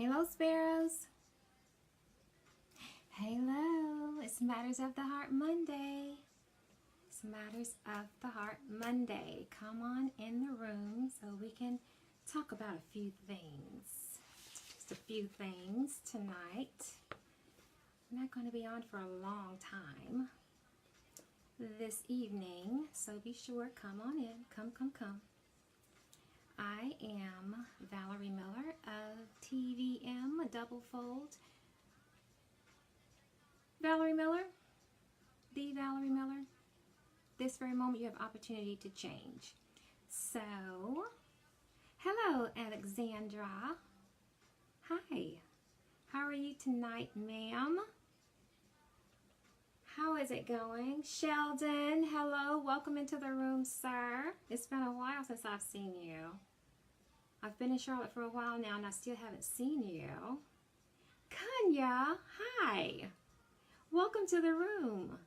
Hello, Sparrows. Hello. It's Matters of the Heart Monday. It's Matters of the Heart Monday. Come on in the room so we can talk about a few things. Just a few things tonight. I'm not going to be on for a long time this evening, so be sure, come on in. Come. I am Valerie Miller of TVM, a double fold. Valerie Miller, the Valerie Miller. This very moment you have opportunity to change. So, hello Alexandra. Hi. How are you tonight, ma'am? How is it going? Sheldon, hello. Welcome into the room, sir. It's been a while since I've seen you. I've been in Charlotte for a while now and I still haven't seen you. Kanya, hi. Welcome to the room.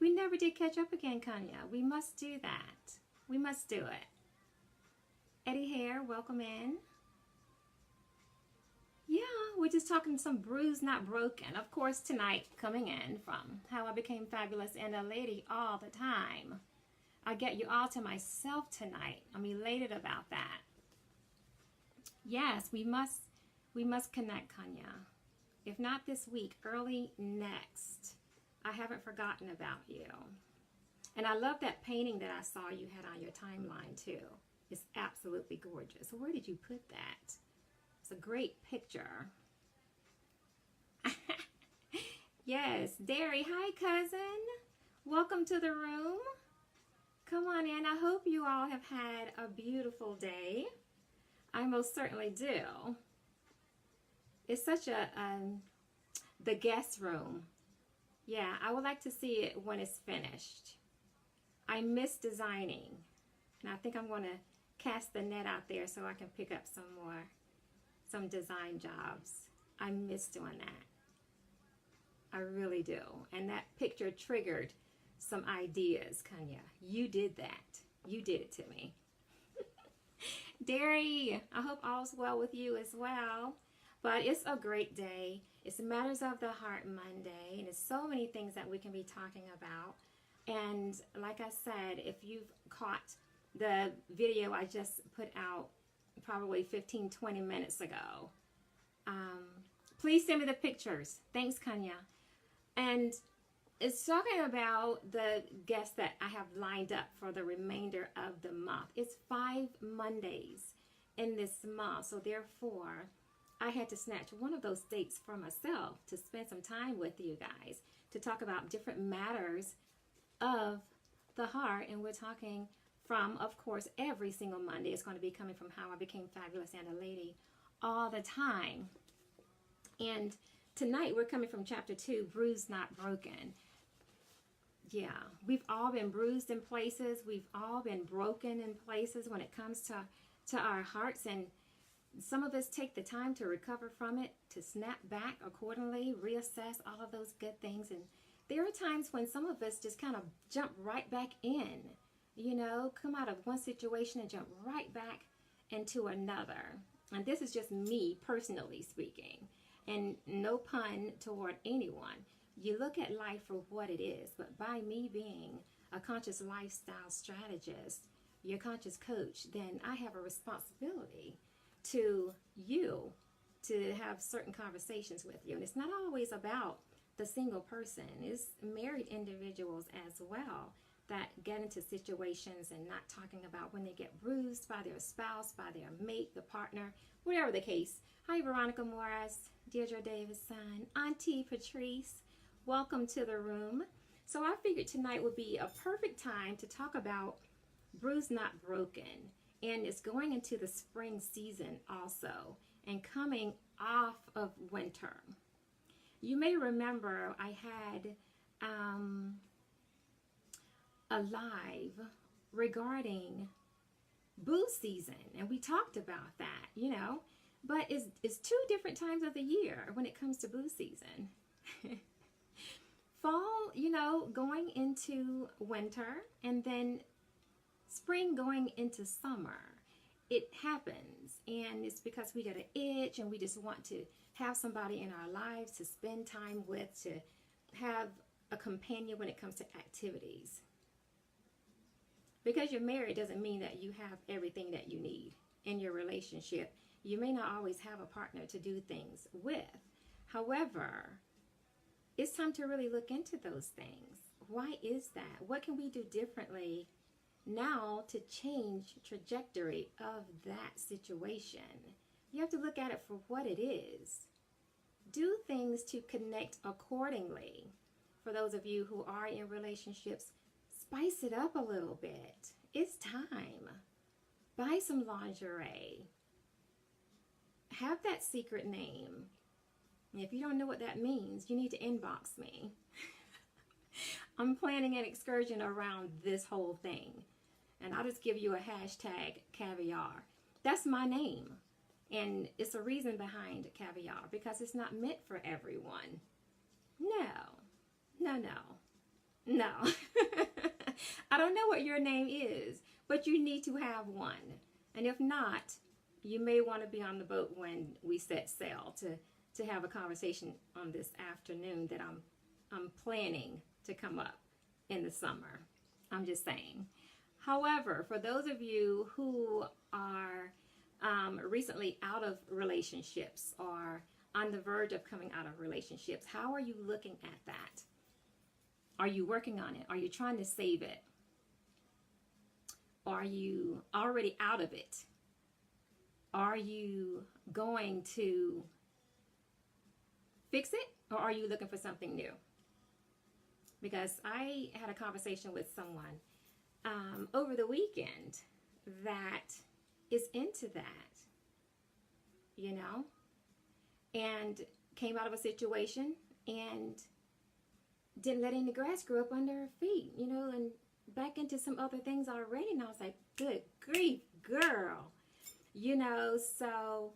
We never did catch up again, Kanya. We must do that. We must do it. Eddie Hare, welcome in. Yeah, we're just talking some bruised, not broken. Of course, tonight, coming in from How I Became Fabulous and a Lady all the time. I get you all to myself tonight. I'm elated about that. Yes, we must connect, Kanya. If not this week, early next. I haven't forgotten about you. And I love that painting that I saw you had on your timeline too. It's absolutely gorgeous. Where did you put that? It's a great picture. Yes, Derry. Hi, cousin. Welcome to the room. Come on in. I hope you all have had a beautiful day. I most certainly do. It's such the guest room. Yeah, I would like to see it when it's finished. I miss designing. And I think I'm going to cast the net out there so I can pick up some design jobs. I miss doing that. I really do. And that picture triggered some ideas, Kanya. You did that. You did it to me. Derry, I hope all's well with you as well. But it's a great day. It's Matters of the Heart Monday. And there's so many things that we can be talking about. And like I said, if you've caught the video I just put out probably 15-20 minutes ago, please send me the pictures. Thanks, Kanya. And it's talking about the guests that I have lined up for the remainder of the month. It's 5 Mondays in this month, so therefore I had to snatch one of those dates for myself to spend some time with you guys to talk about different matters of the heart. And we're talking from, of course, every single Monday. It's going to be coming from How I Became Fabulous and a Lady all the time. And tonight we're coming from chapter 2, Bruised, Not Broken. Yeah, we've all been bruised in places. We've all been broken in places when it comes to our hearts. And some of us take the time to recover from it, to snap back accordingly, reassess all of those good things. And there are times when some of us just kind of jump right back in, you know, come out of one situation and jump right back into another. And this is just me personally speaking, and no pun toward anyone. You look at life for what it is, but by me being a conscious lifestyle strategist, your conscious coach, then I have a responsibility to you to have certain conversations with you. And it's not always about the single person. It's married individuals as well that get into situations and not talking about when they get bruised by their spouse, by their mate, the partner, whatever the case. Hi, Veronica Morris, Deirdre Davidson, Auntie Patrice. Welcome to the room. So I figured tonight would be a perfect time to talk about Bruised, Not Broken. And it's going into the spring season also and coming off of winter. You may remember I had a live regarding boo season, and we talked about that, you know, but it's 2 different times of the year when it comes to boo season. Fall, you know, going into winter, and then spring going into summer. it happens, and it's because we got an itch and we just want to have somebody in our lives to spend time with, to have a companion when it comes to activities. Because you're married doesn't mean that you have everything that you need in your relationship. You may not always have a partner to do things with. However, it's time to really look into those things. Why is that? What can we do differently now to change trajectory of that situation? You have to look at it for what it is. Do things to connect accordingly. For those of you who are in relationships, spice it up a little bit. It's time. Buy some lingerie. Have that secret name. And if you don't know what that means, you need to inbox me. I'm planning an excursion around this whole thing. And I'll just give you a hashtag caviar. That's my name. And it's a reason behind caviar, because it's not meant for everyone. No. I don't know what your name is, but you need to have one. And if not, you may want to be on the boat when we set sail to have a conversation on this afternoon that I'm planning to come up in the summer. I'm just saying. However, for those of you who are recently out of relationships or on the verge of coming out of relationships, how are you looking at that? Are you working on it? Are you trying to save it? Are you already out of it? Are you going to fix it, or are you looking for something new? Because I had a conversation with someone over the weekend that is into that, you know, and came out of a situation and didn't let any grass grow up under her feet, you know, and back into some other things already. And I was like, good grief, girl, you know. So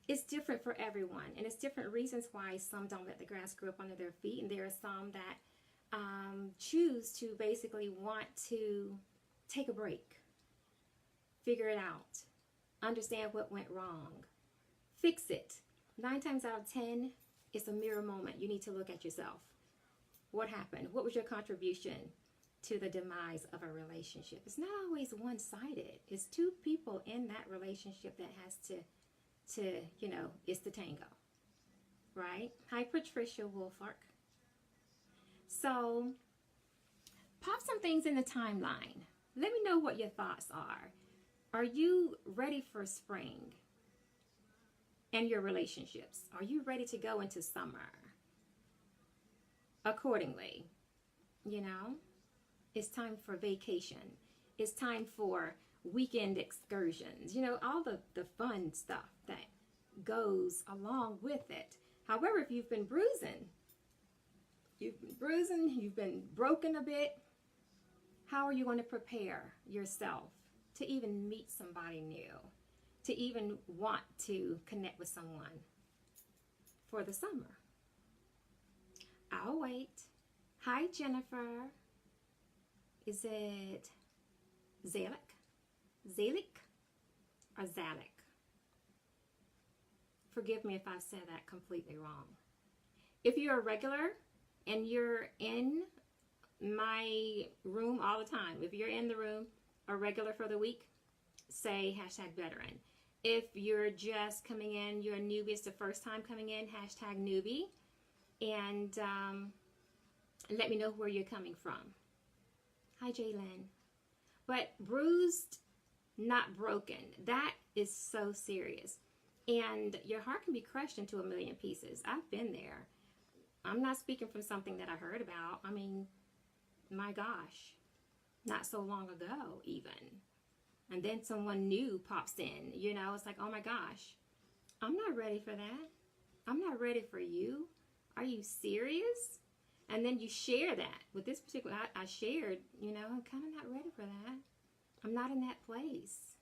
it's different for everyone, and it's different reasons why some don't let the grass grow up under their feet, and there are some that choose to basically want to take a break, figure it out, understand what went wrong, fix it. 9 times out of 10, it's a mirror moment. You need to look at yourself. What happened? What was your contribution to the demise of a relationship? It's not always one-sided. It's two people in that relationship that has to you know, it's the tango, right? Hi, Patricia Wolfark. So, pop some things in the timeline. Let me know what your thoughts are. Are you ready for spring and your relationships? Are you ready to go into summer? Accordingly, you know, it's time for vacation. It's time for weekend excursions. You know, all the fun stuff that goes along with it. However, if you've been bruising, you've been broken a bit, how are you going to prepare yourself to even meet somebody new, to even want to connect with someone for the summer? I'll wait. Hi, Jennifer. Is it Zalik? Zalik or Zalik? Forgive me if I've said that completely wrong. If you're a regular and you're in my room all the time, if you're in the room, a regular for the week, say hashtag veteran. If you're just coming in, you're a newbie, it's the first time coming in, hashtag newbie. And let me know where you're coming from. Hi, Jalen. But bruised, not broken. That is so serious. And your heart can be crushed into a million pieces. I've been there. I'm not speaking from something that I heard about. I mean, my gosh, not so long ago even. And then someone new pops in, you know, it's like, oh my gosh, I'm not ready for that. I'm not ready for you. Are you serious? And then you share that. With this particular, I shared, you know, I'm kind of not ready for that. I'm not in that place.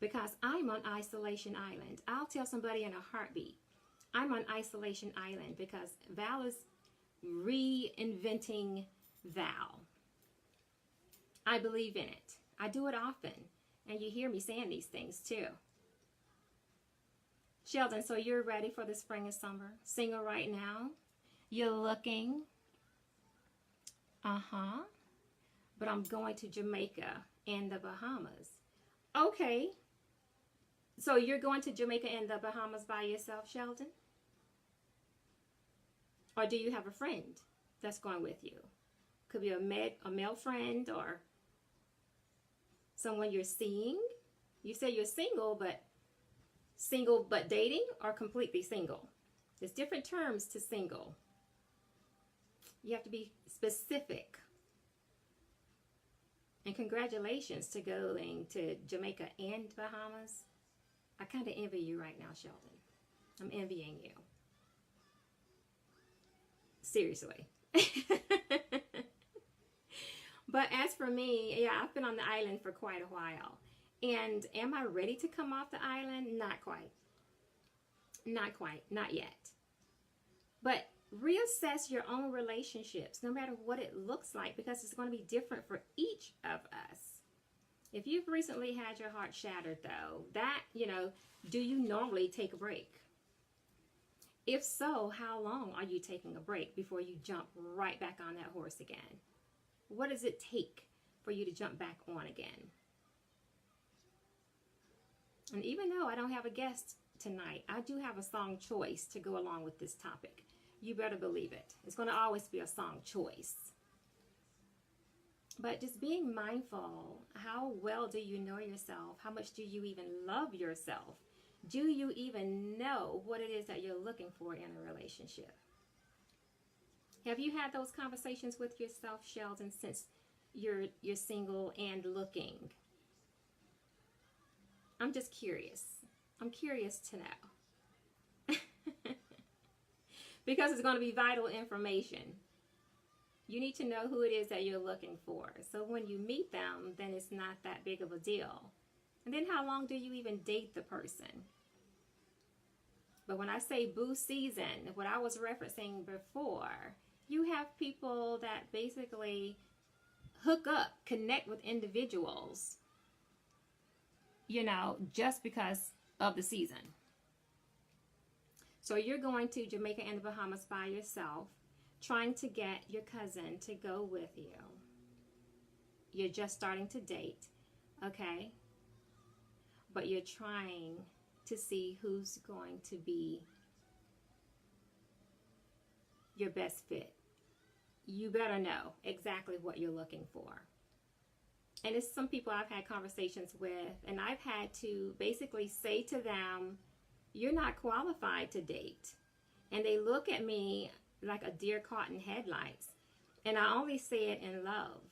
Because I'm on isolation island. I'll tell somebody in a heartbeat. I'm on isolation island because Val is reinventing Val. I believe in it. I do it often. And you hear me saying these things too. Sheldon, so you're ready for the spring and summer? Single right now? You're looking? Uh-huh. But I'm going to Jamaica and the Bahamas. Okay. So you're going to Jamaica and the Bahamas by yourself, Sheldon? Or do you have a friend that's going with you? Could be a male friend or someone you're seeing. You say you're single but dating, or completely single. There's different terms to single. You have to be specific. And congratulations to going to Jamaica and Bahamas. I kind of envy you right now, Sheldon. I'm envying you. Seriously. But as for me, yeah, I've been on the island for quite a while. And am I ready to come off the island? Not quite. Not quite. Not yet. But reassess your own relationships, no matter what it looks like, because it's going to be different for each of us. If you've recently had your heart shattered, though, that, do you normally take a break? If so, how long are you taking a break before you jump right back on that horse again? What does it take for you to jump back on again? And even though I don't have a guest tonight, I do have a song choice to go along with this topic. You better believe it. It's going to always be a song choice. But just being mindful, how well do you know yourself? How much do you even love yourself? Do you even know what it is that you're looking for in a relationship? Have you had those conversations with yourself, Sheldon, since you're single and looking? I'm just curious. I'm curious to know. Because it's going to be vital information. You need to know who it is that you're looking for. So when you meet them, then it's not that big of a deal. And then how long do you even date the person? But when I say boo season, what I was referencing before, you have people that basically hook up, connect with individuals, just because of the season. So you're going to Jamaica and the Bahamas by yourself, trying to get your cousin to go with you. You're just starting to date, okay? But you're trying to see who's going to be your best fit. You better know exactly what you're looking for. And it's some people I've had conversations with, and I've had to basically say to them, you're not qualified to date. And they look at me like a deer caught in headlights. And I only say it in love.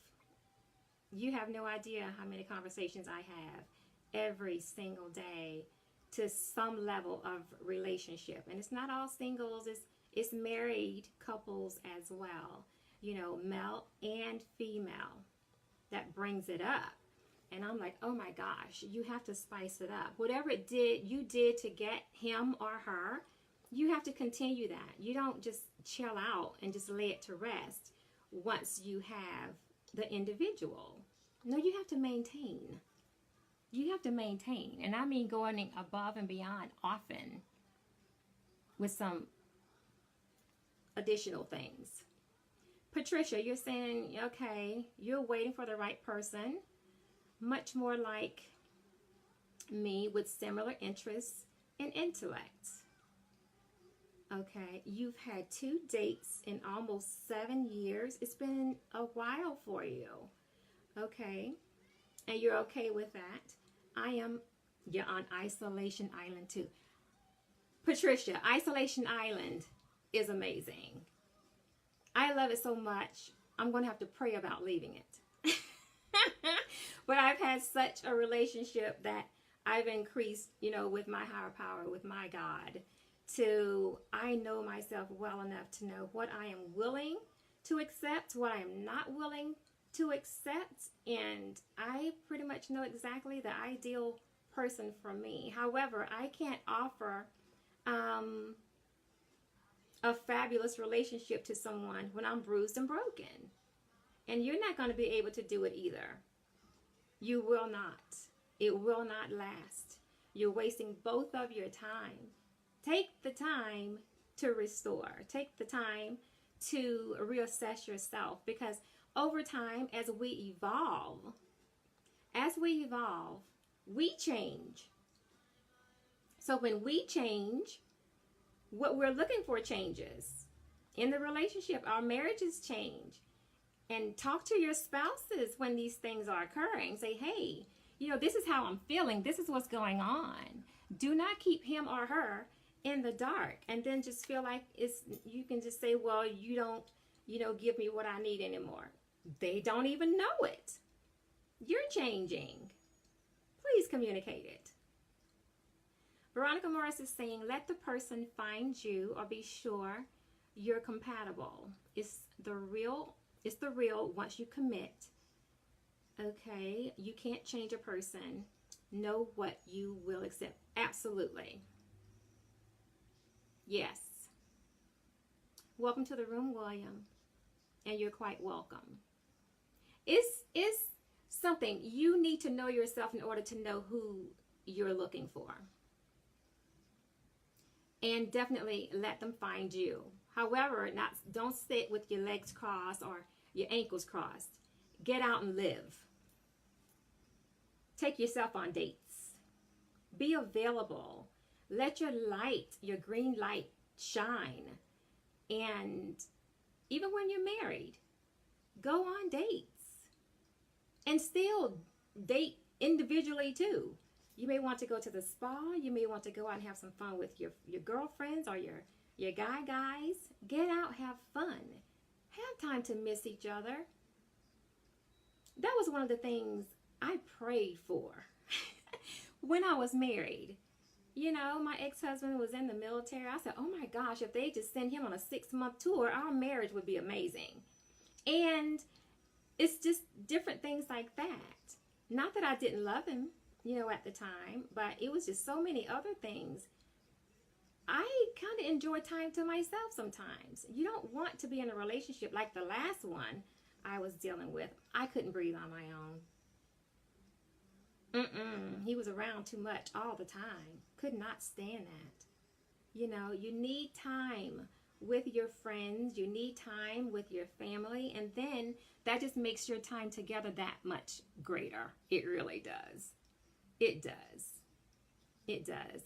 You have no idea how many conversations I have every single day to some level of relationship. And it's not all singles, it's married couples as well. Male and female. That brings it up. And I'm like, oh my gosh, you have to spice it up. Whatever you did to get him or her, you have to continue that. You don't just chill out and just lay it to rest once you have the individual. No, you have to maintain. You have to maintain. And I mean going above and beyond often with some additional things. Patricia, you're saying, okay, you're waiting for the right person, much more like me with similar interests and intellect. Okay, you've had 2 dates in almost 7 years. It's been a while for you. Okay, and you're okay with that. You're on Isolation Island too. Patricia, Isolation Island is amazing. I love it so much, I'm going to have to pray about leaving it. But I've had such a relationship that I've increased, with my higher power, with my God, I know myself well enough to know what I am willing to accept, what I am not willing to accept, and I pretty much know exactly the ideal person for me. However, I can't offer a fabulous relationship to someone when I'm bruised and broken. And you're not going to be able to do it either. You will not. It will not last. You're wasting both of your time. Take the time to restore. Take the time to reassess yourself, because over time, as we evolve, we change. So when we change, what we're looking for changes. In the relationship, our marriages change. And talk to your spouses when these things are occurring. Say, hey, this is how I'm feeling. This is what's going on. Do not keep him or her in the dark, and then just feel like you can just say, well, you don't give me what I need anymore. They don't even know it. You're changing. Please communicate it. Veronica Morris is saying, let the person find you, or be sure you're compatible. It's the real once you commit. Okay, you can't change a person. Know what you will accept. Absolutely. Yes. Welcome to the room, William. And you're quite welcome. It's something you need to know yourself in order to know who you're looking for. And definitely let them find you. However, don't sit with your legs crossed or your ankles crossed. Get out and live. Take yourself on dates. Be available. Let your light, your green light, shine. And even when you're married, go on dates. And still date individually too. You may want to go to the spa. You may want to go out and have some fun with your girlfriends or your guys. Get out, have fun. Have time to miss each other. That was one of the things I prayed for when I was married. My ex-husband was in the military. I said, oh my gosh, if they just send him on a 6-month tour, our marriage would be amazing. And it's just different things like that. Not that I didn't love him, at the time, but it was just so many other things. I kind of enjoy time to myself sometimes. You don't want to be in a relationship like the last one I was dealing with. I couldn't breathe on my own. He was around too much all the time. Could not stand that. You need time with your friends. You need time with your family. And then that just makes your time together that much greater. It really does. It does. It does.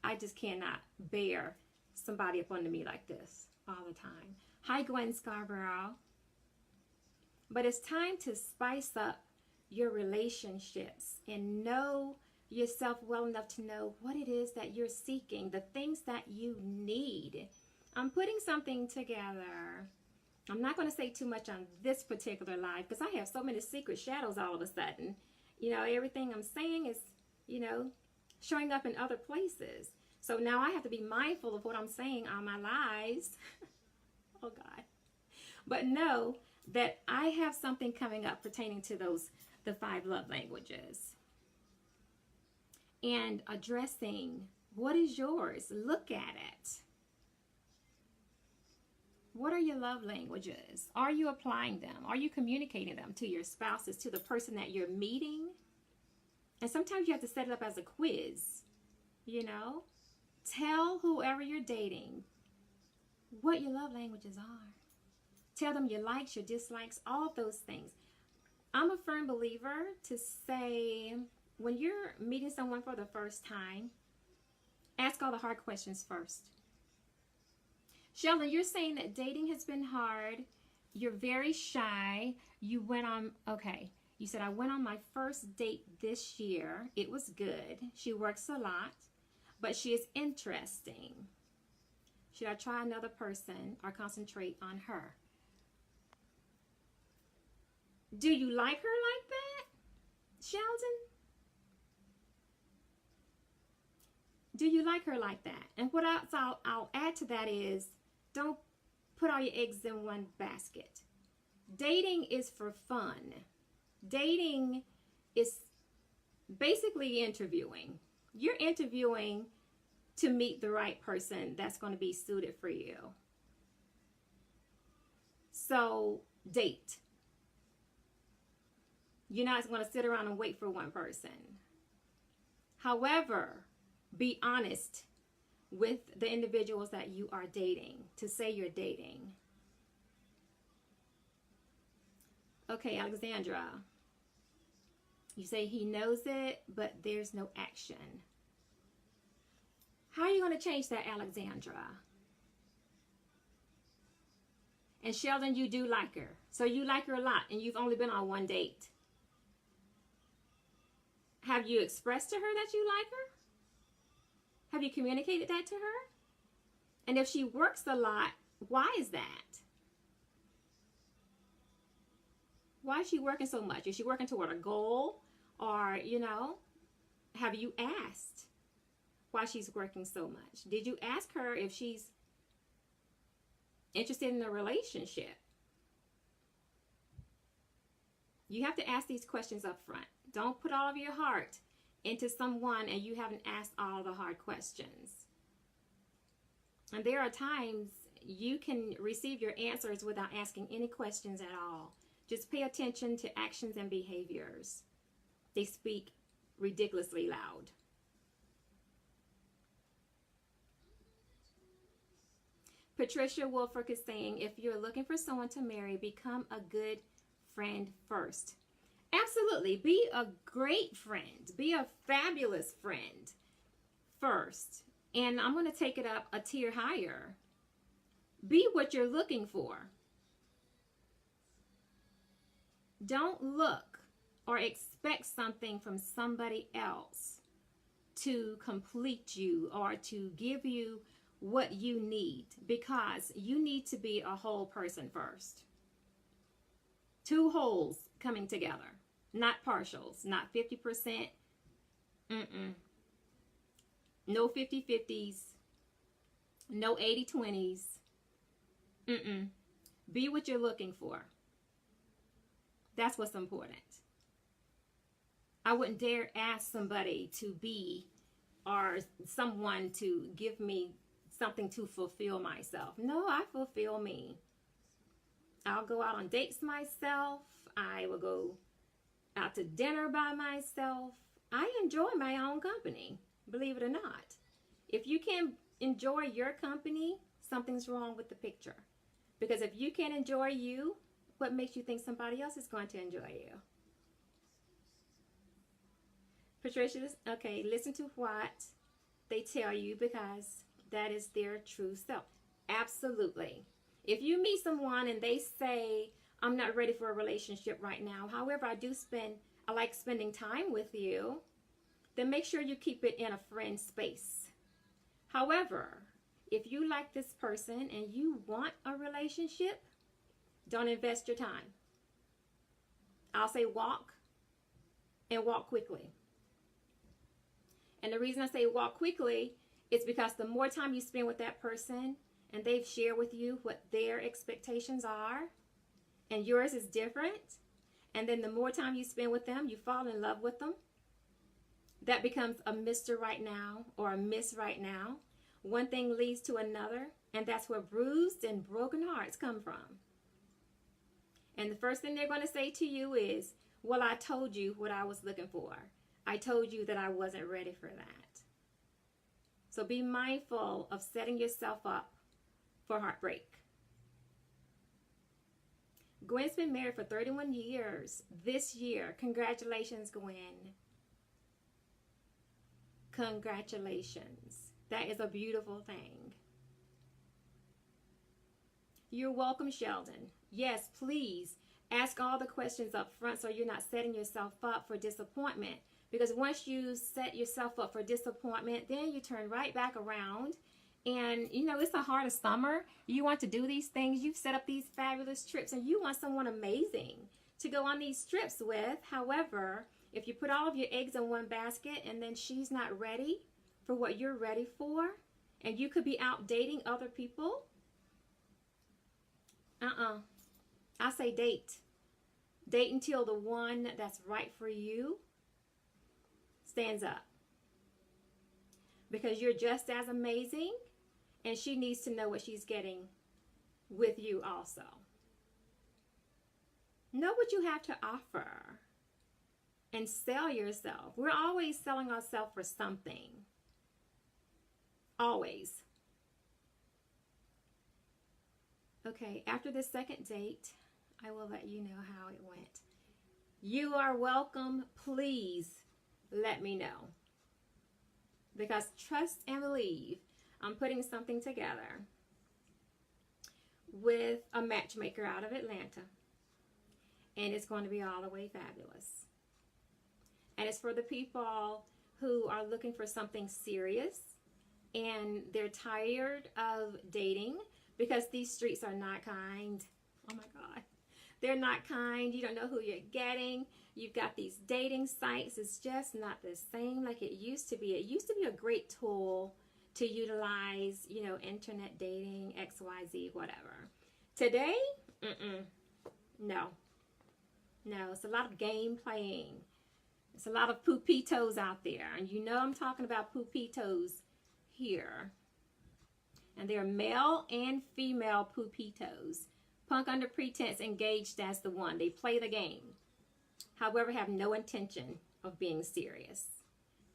I just cannot bear somebody up under me like this all the time. Hi, Gwen Scarborough. But it's time to spice up your relationships and know yourself well enough to know what it is that you're seeking, the things that you need. I'm putting something together. I'm not going to say too much on this particular live because I have so many secret shadows all of a sudden. Everything I'm saying is, showing up in other places. So now I have to be mindful of what I'm saying on my lives. Oh, God. But know that I have something coming up pertaining to the 5 love languages. And addressing what is yours. Look at it. What are your love languages? Are you applying them? Are you communicating them to your spouses, to the person that you're meeting? And sometimes you have to set it up as a quiz, Tell whoever you're dating what your love languages are. Tell them your likes, your dislikes, all of those things. I'm a firm believer to say, when you're meeting someone for the first time, ask all the hard questions first. Sheldon, you're saying that dating has been hard. You're very shy. You said, I went on my first date this year. It was good. She works a lot, but she is interesting. Should I try another person or concentrate on her? Do you like her like that, Sheldon? Do you like her like that? And what else I'll add to that is, don't put all your eggs in one basket. Dating is for fun. Dating is basically interviewing. You're interviewing to meet the right person that's going to be suited for you. So date. You're not going to sit around and wait for one person. However, be honest with the individuals that you are dating, to say you're dating. Okay, Alexandra. You say he knows it, but there's no action. How are you going to change that, Alexandra? And Sheldon, you do like her. So you like her a lot, and you've only been on one date. Have you expressed to her that you like her? Have you communicated that to her? And if she works a lot, why is that? Why is she working so much? Is she working toward a goal? Or, have you asked why she's working so much? Did you ask her if she's interested in a relationship? You have to ask these questions up front. Don't put all of your heart into someone and you haven't asked all the hard questions. And there are times you can receive your answers without asking any questions at all. Just pay attention to actions and behaviors. They speak ridiculously loud. Patricia Wolford is saying, if you're looking for someone to marry, become a good friend first. Absolutely. Be a great friend. Be a fabulous friend first. And I'm going to take it up a tier higher. Be what you're looking for. Don't look or expect something from somebody else to complete you or to give you what you need, because you need to be a whole person first. Two wholes coming together, not partials, not 50%. No 50-50s, no 80-20s. Be what you're looking for. That's what's important. I wouldn't dare ask somebody to be or someone to give me something to fulfill myself. No, I fulfill me. I'll go out on dates myself. I will go out to dinner by myself. I enjoy my own company, believe it or not. If you can't enjoy your company, something's wrong with the picture. Because if you can't enjoy you, what makes you think somebody else is going to enjoy you? Patricia, okay, listen to what they tell you, because that is their true self. Absolutely. If you meet someone and they say, I'm not ready for a relationship right now, however, I like spending time with you, then make sure you keep it in a friend space. However, if you like this person and you want a relationship, don't invest your time. I'll say walk, and walk quickly. And the reason I say walk quickly is because the more time you spend with that person and they've shared with you what their expectations are, and yours is different, and then the more time you spend with them, you fall in love with them, that becomes a Mr. right now or a Miss right now. One thing leads to another, and that's where bruised and broken hearts come from. And the first thing they're going to say to you is, well, I told you what I was looking for. I told you that I wasn't ready for that. So be mindful of setting yourself up for heartbreak. Gwen's been married for 31 years this year. Congratulations, Gwen. Congratulations. That is a beautiful thing. You're welcome, Sheldon. Yes, please ask all the questions up front so you're not setting yourself up for disappointment. Because once you set yourself up for disappointment, then you turn right back around. And, it's the heart of summer. You want to do these things. You've set up these fabulous trips, and you want someone amazing to go on these trips with. However, if you put all of your eggs in one basket and then she's not ready for what you're ready for, and you could be out dating other people, I say date. Date until the one that's right for you stands up. Because you're just as amazing, and she needs to know what she's getting with you also. Know what you have to offer. and sell yourself. We're always selling ourselves for something. Always. Okay, after the second date, I will let you know how it went. You are welcome. Please let me know. Because trust and believe, I'm putting something together with a matchmaker out of Atlanta. And it's going to be all the way fabulous. And it's for the people who are looking for something serious and they're tired of dating because these streets are not kind. Oh my God. They're not kind. You don't know who you're getting. You've got these dating sites. It's just not the same like it used to be. It used to be a great tool to utilize, you know, internet dating, XYZ, whatever. Today, no. No, it's a lot of game playing. It's a lot of poopitos out there. And you know I'm talking about poopitos here. And they're male and female poopitos. Punk under pretense engaged as the one. They play the game. However, have no intention of being serious.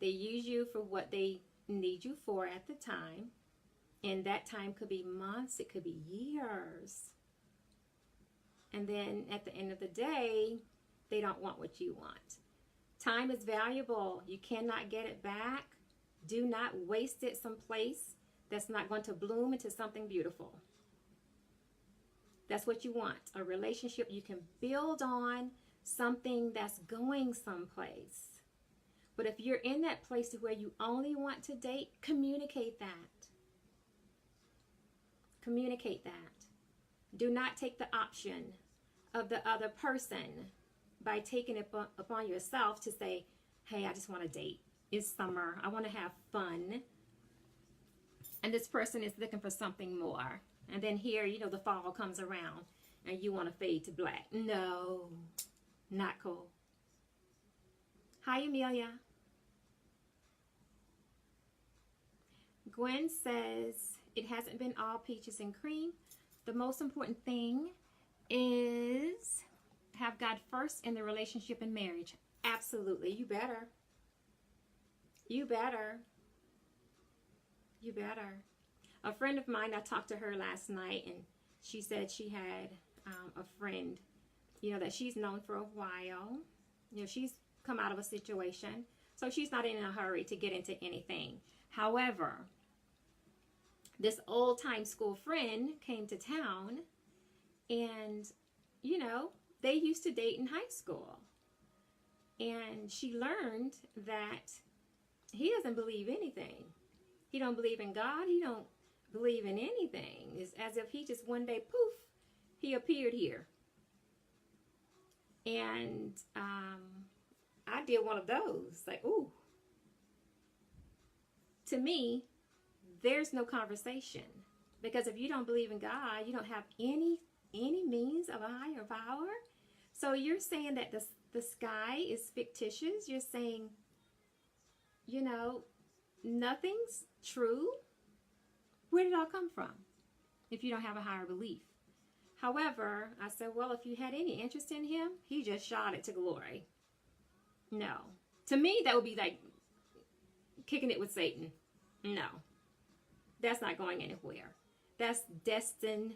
They use you for what they need you for at the time. And that time could be months. It could be years. And then at the end of the day, they don't want what you want. Time is valuable. You cannot get it back. Do not waste it someplace that's not going to bloom into something beautiful. That's what you want. A relationship you can build on, something that's going someplace. But if you're in that place where you only want to date, communicate that. Communicate that. Do not take the option of the other person by taking it upon yourself to say, hey, I just want to date. It's summer. I want to have fun. And this person is looking for something more. And then here, you know, the fall comes around and you want to fade to black. No, not cool. Hi, Amelia. Gwen says, it hasn't been all peaches and cream. The most important thing is have God first in the relationship and marriage. Absolutely. You better. You better. You better. A friend of mine, I talked to her last night, and she said she had a friend, you know, that she's known for a while. You know, she's come out of a situation, so she's not in a hurry to get into anything. However, this old-time school friend came to town, and, you know, they used to date in high school. And she learned that he doesn't believe anything. He don't believe in God. He don't believe in anything. It's as if he just one day, poof, he appeared here. And I did one of those. Like, ooh. To me, there's no conversation. Because if you don't believe in God, you don't have any means of a higher power. So you're saying that the sky is fictitious. You're saying, you know, nothing's true. Where did it all come from if you don't have a higher belief? However, I said, well, if you had any interest in him, he just shot it to glory. No. To me, that would be like kicking it with Satan. No. That's not going anywhere. That's destined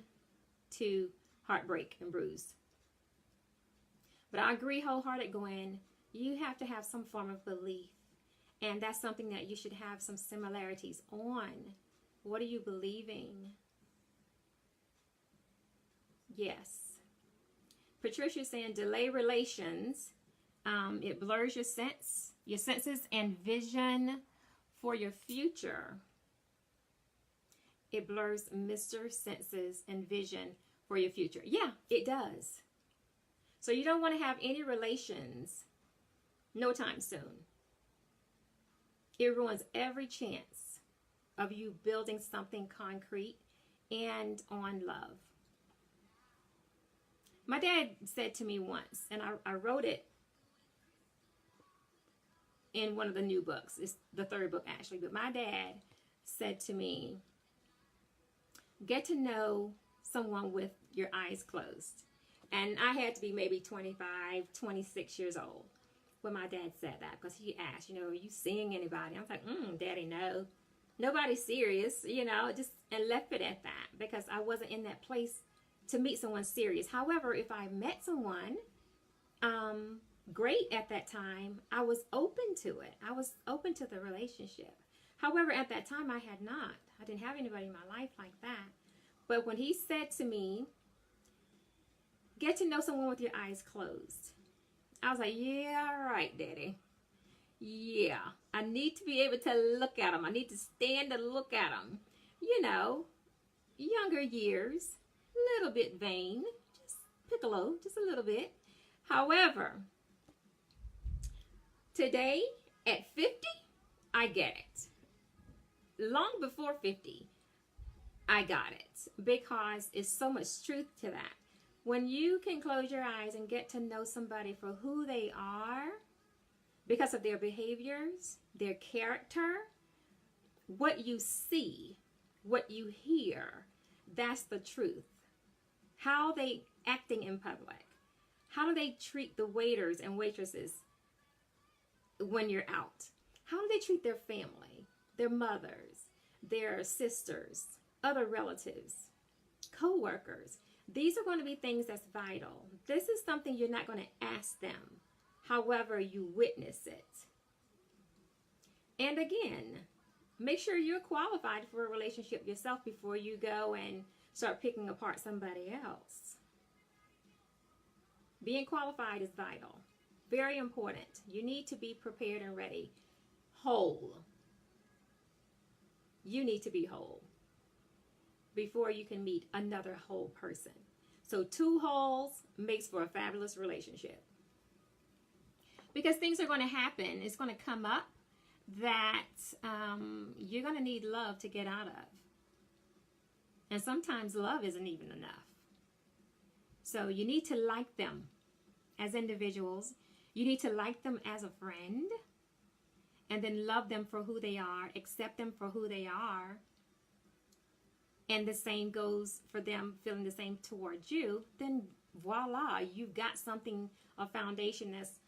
to heartbreak and bruise. But I agree wholehearted, Gwen. You have to have some form of belief. And that's something that you should have some similarities on. What are you believing? Yes. Patricia's saying delay relations. It blurs your senses and vision for your future. It blurs Mr. Senses and vision for your future. Yeah, it does. So you don't want to have any relations no time soon. It ruins every chance of you building something concrete and on love. My dad said to me once, and I wrote it in one of the new books. It's the third book, actually. But my dad said to me, get to know someone with your eyes closed. And I had to be maybe 25, 26 years old. when my dad said that, because he asked, are you seeing anybody? I was like, Daddy, no. Nobody's serious, just, and left it at that, because I wasn't in that place to meet someone serious. However, if I met someone great at that time, I was open to it. I was open to the relationship. However, at that time, I didn't have anybody in my life like that. But when he said to me, get to know someone with your eyes closed, I was like, yeah, right, Daddy. Yeah, I need to be able to look at them. I need to stand and look at them. Younger years, a little bit vain, just piccolo, just a little bit. However, today at 50, I get it. Long before 50, I got it, because it's so much truth to that. When you can close your eyes and get to know somebody for who they are, because of their behaviors, their character, what you see, what you hear, that's the truth. How they acting in public. How do they treat the waiters and waitresses when you're out? How do they treat their family, their mothers, their sisters, other relatives, co-workers? These are going to be things that's vital. This is something you're not going to ask them. However, you witness it. And again, make sure you're qualified for a relationship yourself before you go and start picking apart somebody else. Being qualified is vital. Very important. You need to be prepared and ready. Whole. You need to be whole before you can meet another whole person. So 2 wholes makes for a fabulous relationship. Because things are going to happen. It's going to come up that you're going to need love to get out of. And sometimes love isn't even enough. So you need to like them as individuals. You need to like them as a friend. And then love them for who they are. Accept them for who they are. And the same goes for them feeling the same towards you. Then voila, you've got something, a foundation that's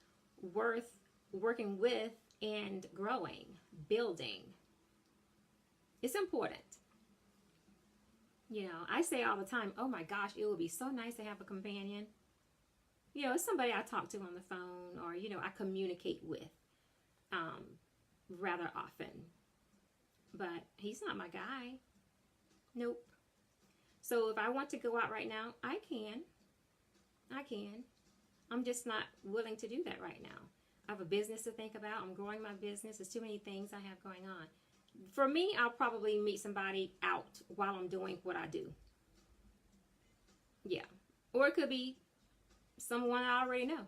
worth working with and growing, building. It's important. I say all the time, oh my gosh, it would be so nice to have a companion. It's somebody I talk to on the phone, or, I communicate with rather often. But he's not my guy. Nope. So if I want to go out right now, I can. I'm just not willing to do that right now. I have a business to think about. I'm growing my business. There's too many things I have going on. For me, I'll probably meet somebody out while I'm doing what I do. Yeah. Or it could be someone I already know.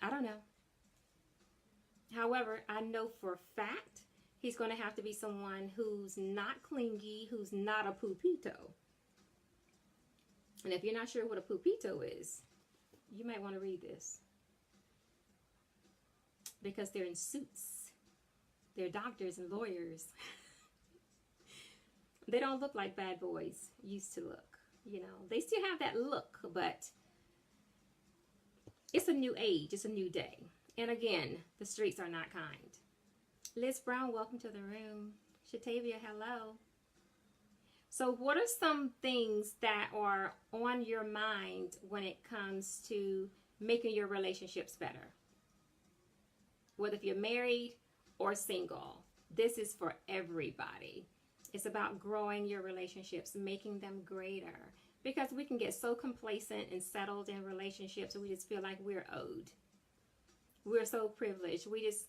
I don't know. However, I know for a fact he's going to have to be someone who's not clingy, who's not a pupito. And if you're not sure what a pupito is, you might want to read this. Because they're in suits. They're doctors and lawyers. They don't look like bad boys used to look. They still have that look, but it's a new age. It's a new day. And again, the streets are not kind. Liz Brown, welcome to the room. Shatavia, hello. So what are some things that are on your mind when it comes to making your relationships better? Whether if you're married or single, this is for everybody. It's about growing your relationships, making them greater. Because we can get so complacent and settled in relationships and we just feel like we're owed. We're so privileged. We just,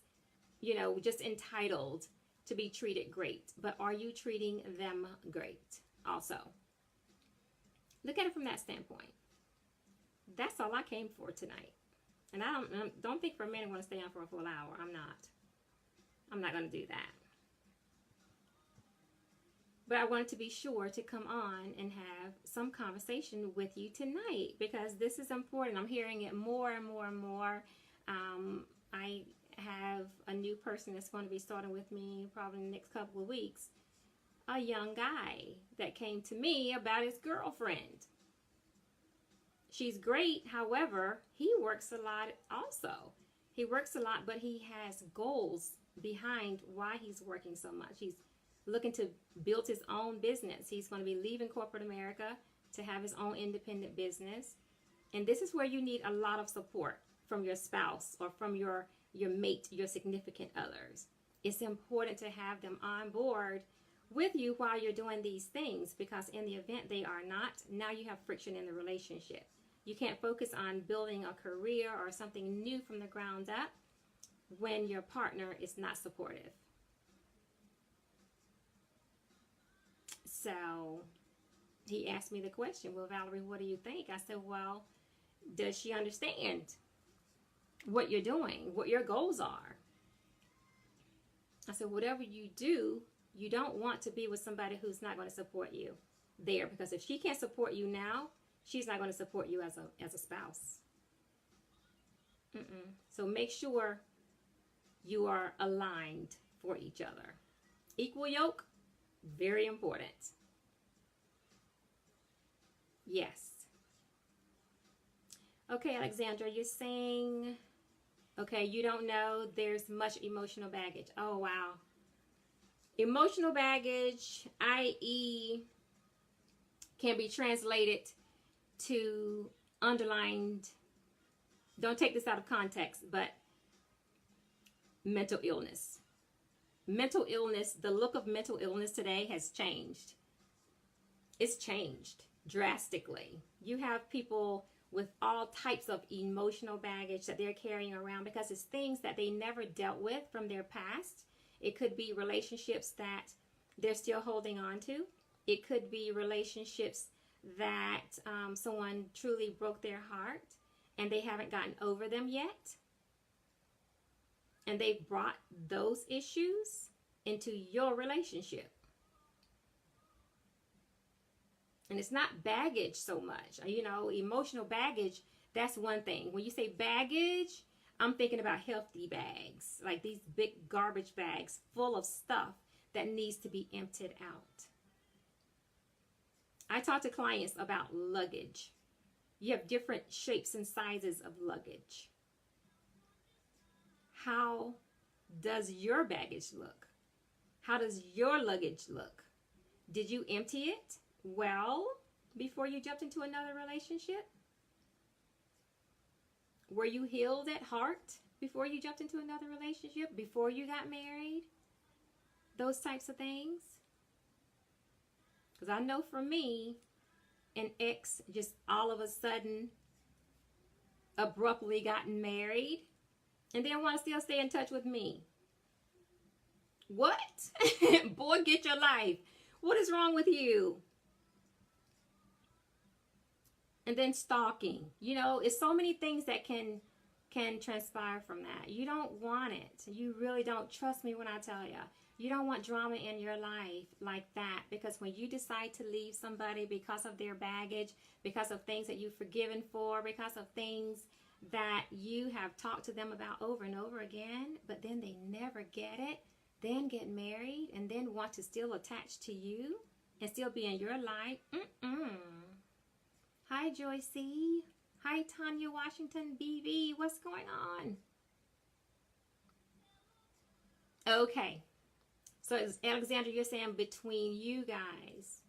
just entitled to be treated great. But are you treating them great also? Look at it from that standpoint. That's all I came for tonight. And I don't think for a minute I want to stay on for a full hour. I'm not going to do that. But I wanted to be sure to come on and have some conversation with you tonight because this is important. I'm hearing it more and more and more. I have a new person that's going to be starting with me probably in the next couple of weeks. A young guy that came to me about his girlfriend. She's great. However, he works a lot also. He works a lot, but he has goals behind why he's working so much. He's looking to build his own business. He's going to be leaving corporate America to have his own independent business. And this is where you need a lot of support from your spouse or from your mate, your significant others. It's important to have them on board with you while you're doing these things, because in the event they are not, now you have friction in the relationship. You can't focus on building a career or something new from the ground up when your partner is not supportive. So he asked me the question, well, Valerie, what do you think? I said, well, does she understand what you're doing, what your goals are? I said, whatever you do, you don't want to be with somebody who's not going to support you there, because if she can't support you now, she's not going to support you as a spouse. So make sure you are aligned for each other. Equal yoke, very important. Yes. Okay, Alexandra, you're saying, okay, you don't know there's much emotional baggage. Oh, wow. Emotional baggage, i.e., can be translated to underlined, don't take this out of context, but mental illness. Mental illness, the look of mental illness today has changed. It's changed drastically. You have people with all types of emotional baggage that they're carrying around because it's things that they never dealt with from their past. It could be relationships that they're still holding on to. It could be relationships that someone truly broke their heart and they haven't gotten over them yet. And they've brought those issues into your relationship. And it's not baggage so much. You know, emotional baggage, that's one thing. When you say baggage, I'm thinking about hefty bags, like these big garbage bags full of stuff that needs to be emptied out. I talk to clients about luggage. You have different shapes and sizes of luggage. How does your baggage look? How does your luggage look? Did you empty it well before you jumped into another relationship? Were you healed at heart before you jumped into another relationship? Before you got married? Those types of things. Because I know for me, an ex just all of a sudden abruptly gotten married and then want to still stay in touch with me. What? Boy, get your life. What is wrong with you? And then stalking. You know, it's so many things that can transpire from that. You don't want it. You really don't. Trust me when I tell you. You don't want drama in your life like that, because when you decide to leave somebody because of their baggage, because of things that you've forgiven for, because of things that you have talked to them about over and over again, but then they never get it, then get married and then want to still attach to you and still be in your life. Hi, Joycey. Hi, Tanya Washington BB. What's going on? Okay. So, Alexandra, you're saying between you guys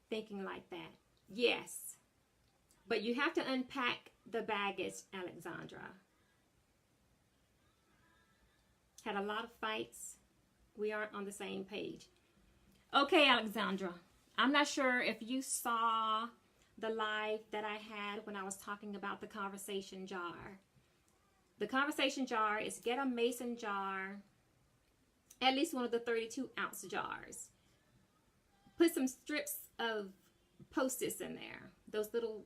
thinking like that. Yes. But you have to unpack the baggage, Alexandra. Had a lot of fights. We aren't on the same page. Okay, Alexandra. I'm not sure if you saw the live that I had when I was talking about the conversation jar. The conversation jar is get a mason jar, at least one of the 32-ounce jars. Put some strips of Post-its in there. Those little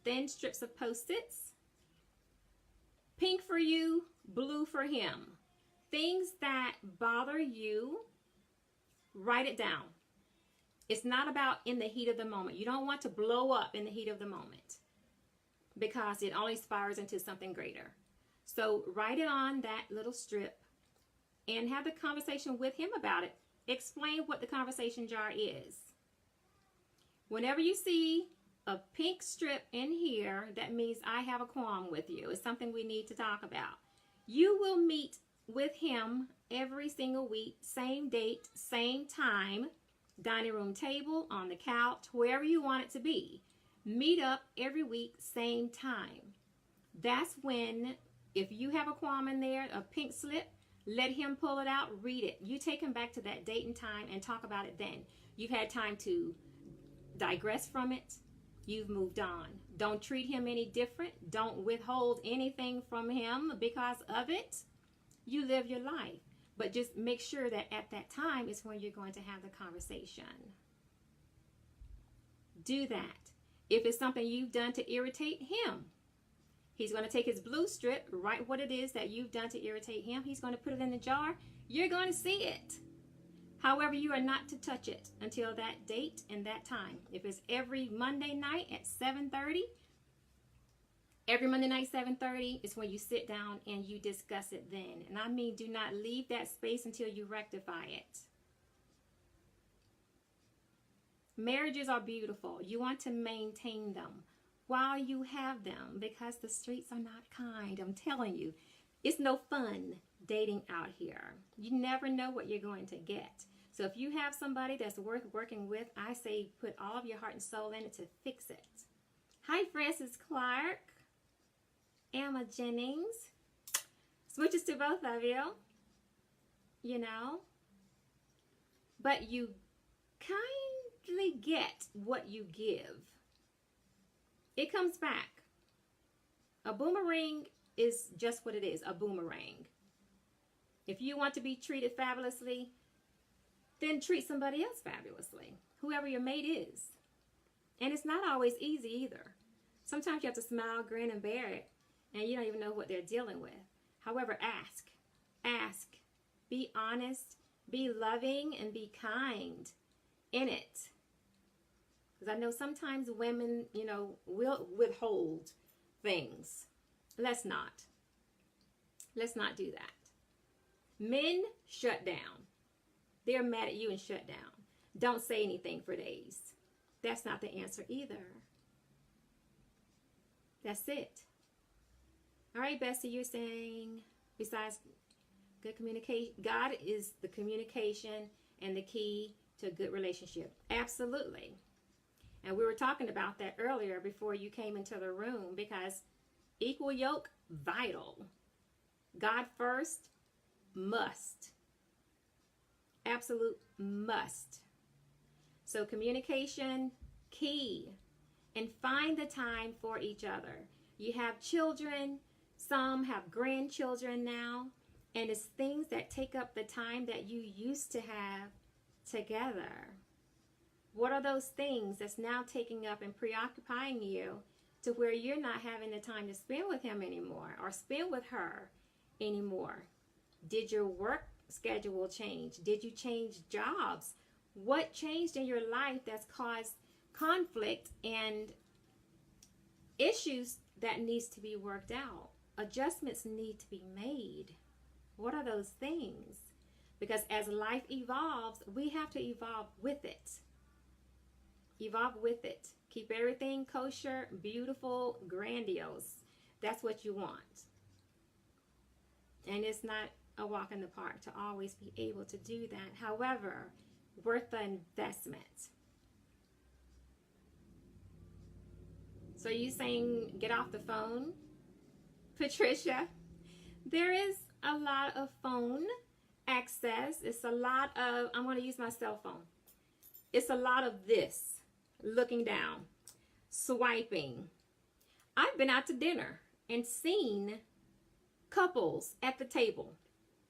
thin strips of Post-its. Pink for you, blue for him. Things that bother you, write it down. It's not about in the heat of the moment. You don't want to blow up in the heat of the moment because it only spirals into something greater. So write it on that little strip and have the conversation with him about it. Explain what the conversation jar is. Whenever you see a pink strip in here, that means I have a qualm with you. It's something we need to talk about. You will meet with him every single week, same date, same time, dining room table, on the couch, wherever you want it to be. Meet up every week, same time. That's when, if you have a qualm in there, a pink slip, let him pull it out, read it. You take him back to that date and time and talk about it then. You've had time to digress from it. You've moved on. Don't treat him any different. Don't withhold anything from him because of it. You live your life. But just make sure that at that time is when you're going to have the conversation. Do that. If it's something you've done to irritate him, he's going to take his blue strip, write what it is that you've done to irritate him. He's going to put it in the jar. You're going to see it. However, you are not to touch it until that date and that time. If it's every Monday night at 7:30, every Monday night 7:30 is when you sit down and you discuss it then. And I mean, do not leave that space until you rectify it. Marriages are beautiful. You want to maintain them while you have them, because the streets are not kind. I'm telling you, it's no fun dating out here. You never know what you're going to get. So if you have somebody that's worth working with, I say put all of your heart and soul in it to fix it. Hi, Francis Clark, Emma Jennings. Smooches to both of you, you know. But you kindly get what you give. It comes back. A boomerang is just what it is, a boomerang. If you want to be treated fabulously, then treat somebody else fabulously, whoever your mate is. And it's not always easy either. Sometimes you have to smile, grin, and bear it, and you don't even know what they're dealing with. However, ask. Ask. Be honest, be loving, and be kind in it. Because I know sometimes women, you know, will withhold things. Let's not. Let's not do that. Men, shut down. They're mad at you and shut down. Don't say anything for days. That's not the answer either. That's it. All right, Bessie, you're saying, besides good communication, God is the communication and the key to a good relationship. Absolutely. And we were talking about that earlier before you came into the room, because equal yoke, vital. God first, must. Absolute must. So communication, key. And find the time for each other. You have children, some have grandchildren now, and it's things that take up the time that you used to have together. What are those things that's now taking up and preoccupying you to where you're not having the time to spend with him anymore or spend with her anymore? Did your work schedule change? Did you change jobs? What changed in your life that's caused conflict and issues that needs to be worked out? Adjustments need to be made. What are those things? Because as life evolves, we have to evolve with it. Evolve with it. Keep everything kosher, beautiful, grandiose. That's what you want. And it's not a walk in the park to always be able to do that. However, worth the investment. So you saying get off the phone, Patricia? There is a lot of phone access. It's a lot of, I'm going to use my cell phone. It's a lot of this, looking down, swiping. I've been out to dinner and seen couples at the table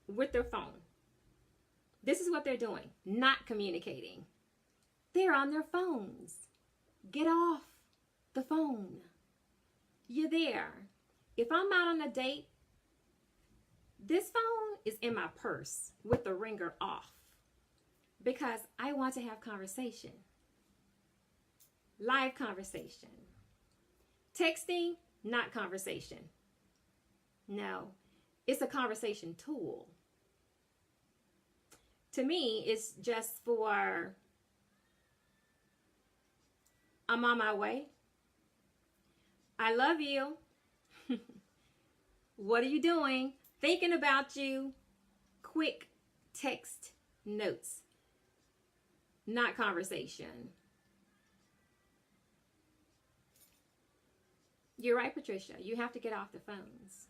with their phone. This is what they're doing, not communicating. They're on their phones. Get off the phone. You're there. If I'm out on a date, this phone is in my purse with the ringer off because I want to have conversation. Live conversation. Texting, not conversation. No, it's a conversation tool. To me, it's just for, I'm on my way. I love you. What are you doing? thinking about you, quick text notes, not conversation. You're right, Patricia. You have to get off the phones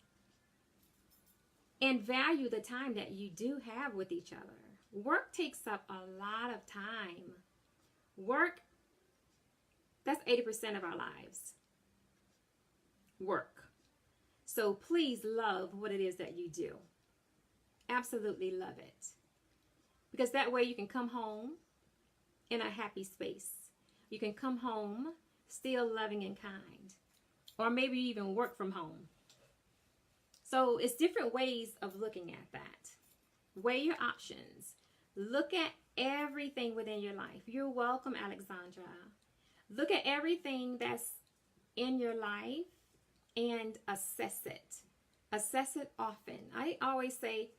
and value the time that you do have with each other. Work takes up a lot of time. Work, that's 80% of our lives. Work. So please love what it is that you do. Absolutely love it. Because that way you can come home in a happy space. You can come home still loving and kind. Or maybe even work from home. So it's different ways of looking at that. Weigh your options. Look at everything within your life. You're welcome, Alexandra. Look at everything that's in your life and assess it. Assess it often. I always say,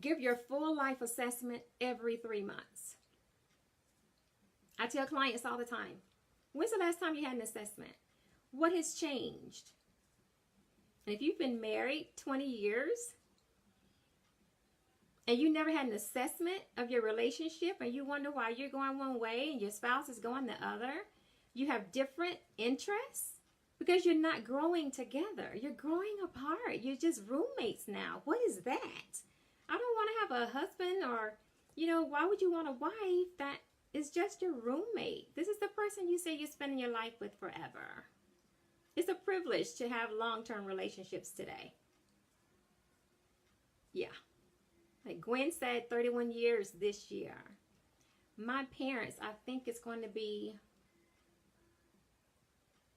give your full life assessment every 3 months. I tell clients all the time, when's the last time you had an assessment? What has changed? And if you've been married 20 years and you never had an assessment of your relationship and you wonder why you're going one way and your spouse is going the other, you have different interests because you're not growing together. You're growing apart. You're just roommates now. What is that? I don't want to have a husband or, why would you want a wife that is just your roommate? This is the person you say you're spending your life with forever. It's a privilege to have long-term relationships today. Yeah. Like Gwen said, 31 years this year. My parents, I think it's going to be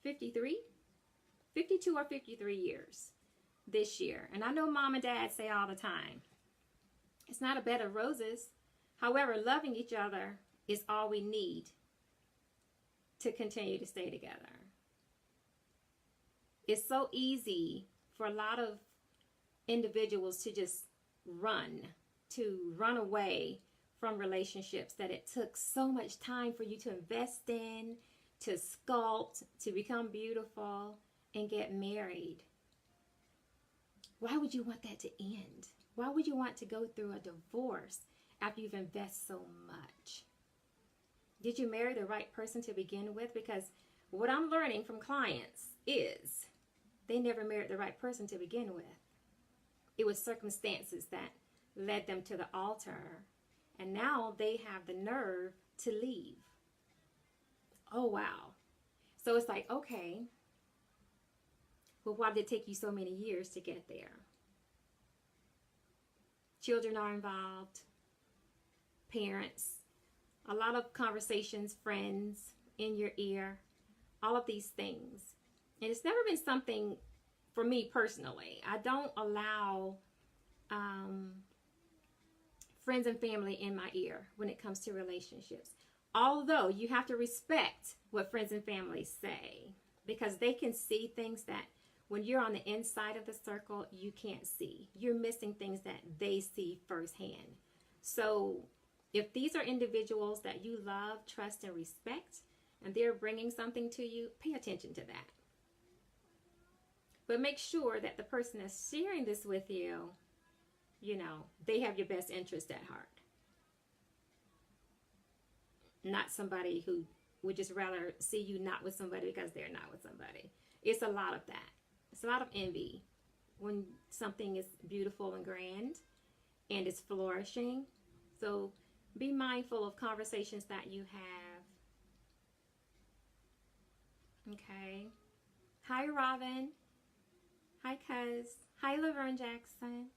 52 or 53 years this year. And I know mom and dad say all the time, it's not a bed of roses. However, loving each other is all we need to continue to stay together. It's so easy for a lot of individuals to just run away from relationships that it took so much time for you to invest in, to sculpt, to become beautiful, and get married. Why would you want that to end? Why would you want to go through a divorce after you've invested so much? Did you marry the right person to begin with? Because what I'm learning from clients is they never married the right person to begin with. It was circumstances that led them to the altar, and now they have the nerve to leave. Oh, wow. So it's like, okay, well, why did it take you so many years to get there? Children are involved, parents, a lot of conversations, friends in your ear, all of these things. And it's never been something for me personally. I don't allow friends and family in my ear when it comes to relationships. Although you have to respect what friends and family say, because they can see things that when you're on the inside of the circle, you can't see. You're missing things that they see firsthand. So if these are individuals that you love, trust, and respect, and they're bringing something to you, pay attention to that. But make sure that the person that's sharing this with you, they have your best interest at heart. Not somebody who would just rather see you not with somebody because they're not with somebody. It's a lot of that. It's a lot of envy when something is beautiful and grand and it's flourishing. So be mindful of conversations that you have. Okay. Hi, Robin. Hi, Cuz. Hi, Laverne Jackson.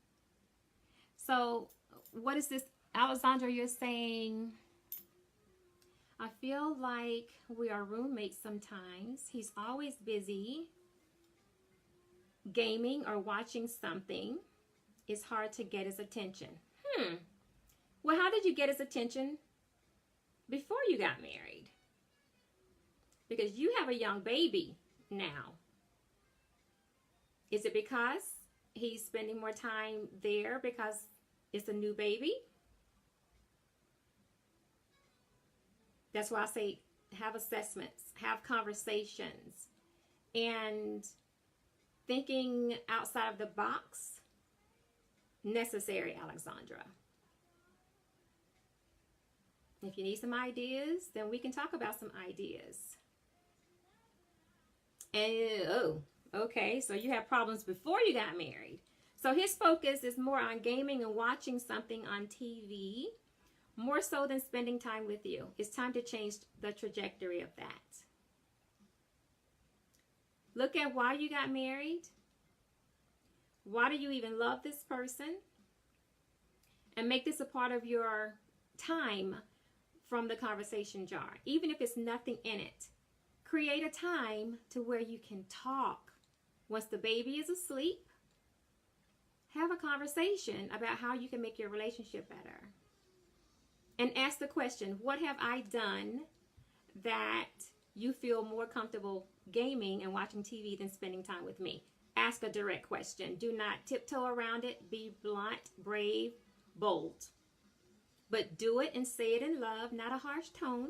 So what is this? Alexandra, you're saying, I feel like we are roommates sometimes. He's always busy gaming or watching something. It's hard to get his attention. Well, how did you get his attention before you got married? Because you have a young baby now. Is it because he's spending more time there because it's a new baby? That's why I say have assessments, have conversations, and thinking outside of the box necessary, Alexandra. If you need some ideas, then we can talk about some ideas. And, oh, okay, so you have problems before you got married. So his focus is more on gaming and watching something on TV, more so than spending time with you. It's time to change the trajectory of that. Look at why you got married. Why do you even love this person? And make this a part of your time from the conversation jar. Even if it's nothing in it, create a time to where you can talk. Once the baby is asleep, have a conversation about how you can make your relationship better. And ask the question, what have I done that you feel more comfortable gaming and watching TV than spending time with me? Ask a direct question. Do not tiptoe around it. Be blunt, brave, bold. But do it and say it in love, not a harsh tone.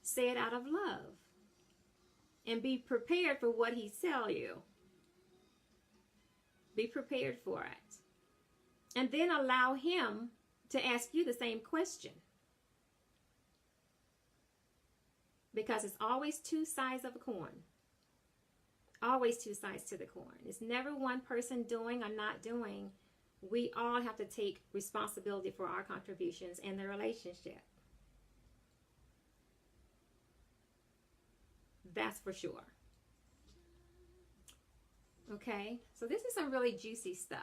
Say it out of love. And be prepared for what he tells you. Be prepared for it. And then allow him to ask you the same question. Because it's always two sides of a coin. Always two sides to the coin. It's never one person doing or not doing. We all have to take responsibility for our contributions in the relationship. That's for sure. Okay, so this is some really juicy stuff.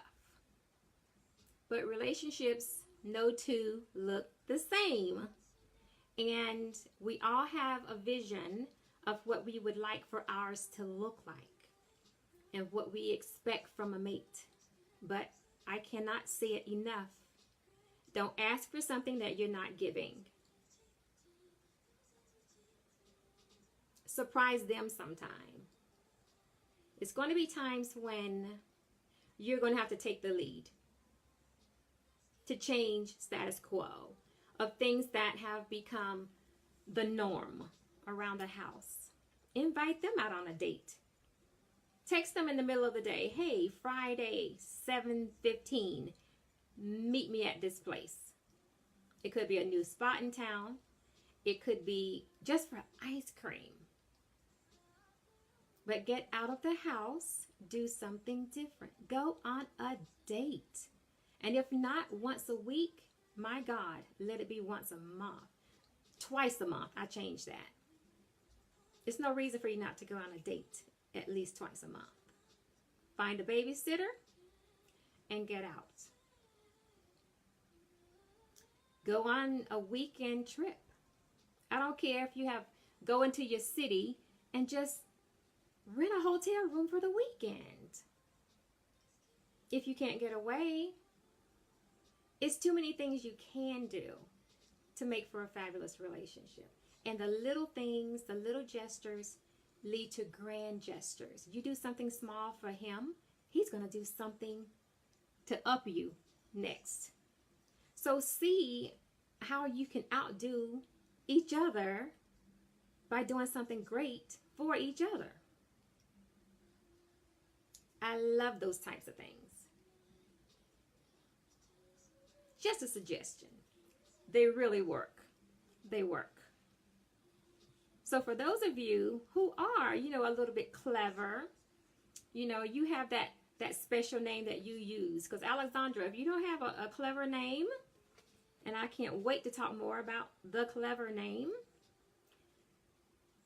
But relationships, no two look the same. And we all have a vision of what we would like for ours to look like and what we expect from a mate. But I cannot say it enough. Don't ask for something that you're not giving. Surprise them sometime. It's going to be times when you're going to have to take the lead to change status quo of things that have become the norm around the house. Invite them out on a date. Text them in the middle of the day. Hey, Friday, 7:15, meet me at this place. It could be a new spot in town. It could be just for ice cream. But get out of the house. Do something different. Go on a date. And if not once a week, my God, let it be once a month. Twice a month. I changed that. There's no reason for you not to go on a date at least twice a month. Find a babysitter and get out. Go on a weekend trip. I don't care if you have go into your city and just rent a hotel room for the weekend. If you can't get away, it's too many things you can do to make for a fabulous relationship. And the little things, the little gestures lead to grand gestures. You do something small for him, he's going to do something to up you next. So see how you can outdo each other by doing something great for each other. I love those types of things. Just a suggestion. They really work. They work. So for those of you who are, a little bit clever, you have that special name that you use. Because Alexandra, if you don't have a clever name, and I can't wait to talk more about the clever name,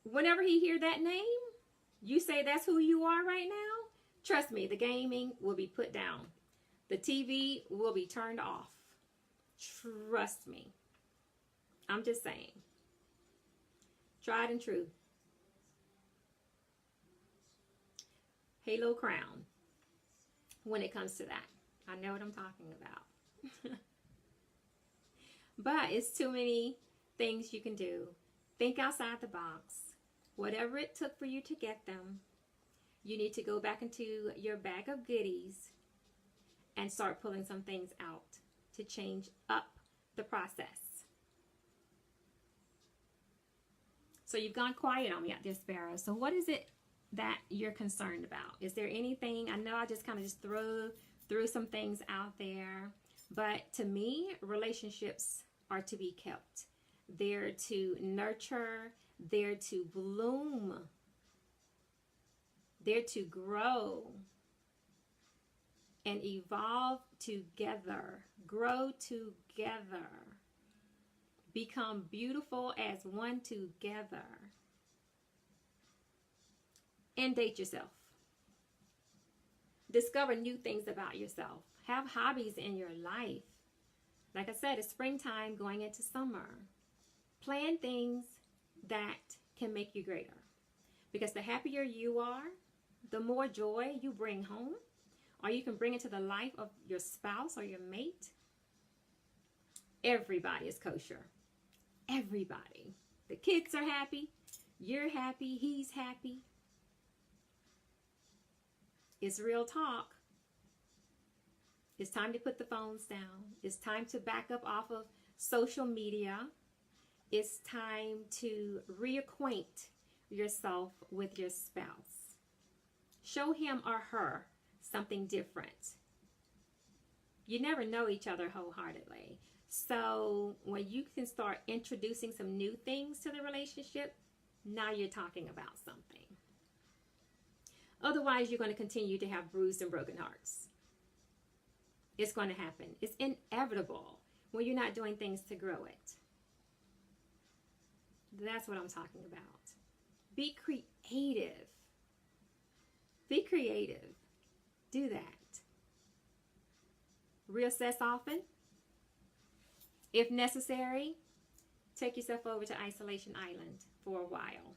whenever he hear that name, you say that's who you are right now, trust me, the gaming will be put down. The TV will be turned off. Trust me. I'm just saying. Tried and true. Halo crown. When it comes to that. I know what I'm talking about. But it's too many things you can do. Think outside the box. Whatever it took for you to get them, you need to go back into your bag of goodies and start pulling some things out to change up the process. So you've gone quiet on me out there, Sparrow. So what is it that you're concerned about? Is there anything? I know I just kind of threw threw some things out there. But to me, relationships are to be kept. They're to nurture. They're to bloom. They're to grow and evolve together. Grow together. Become beautiful as one together. And date yourself. Discover new things about yourself. Have hobbies in your life. Like I said, it's springtime going into summer. Plan things that can make you greater. Because the happier you are, the more joy you bring home, or you can bring into the life of your spouse or your mate. Everybody is kosher. Everybody. The kids are happy. You're happy. He's happy. It's real talk. It's time to put the phones down. It's time to back up off of social media. It's time to reacquaint yourself with your spouse. Show him or her something different. You never know each other wholeheartedly. So when you can start introducing some new things to the relationship, now you're talking about something. Otherwise, you're going to continue to have bruised and broken hearts. It's going to happen. It's inevitable when you're not doing things to grow it. That's what I'm talking about. Be creative. Be creative. Do that. Reassess often. If necessary, take yourself over to Isolation Island for a while.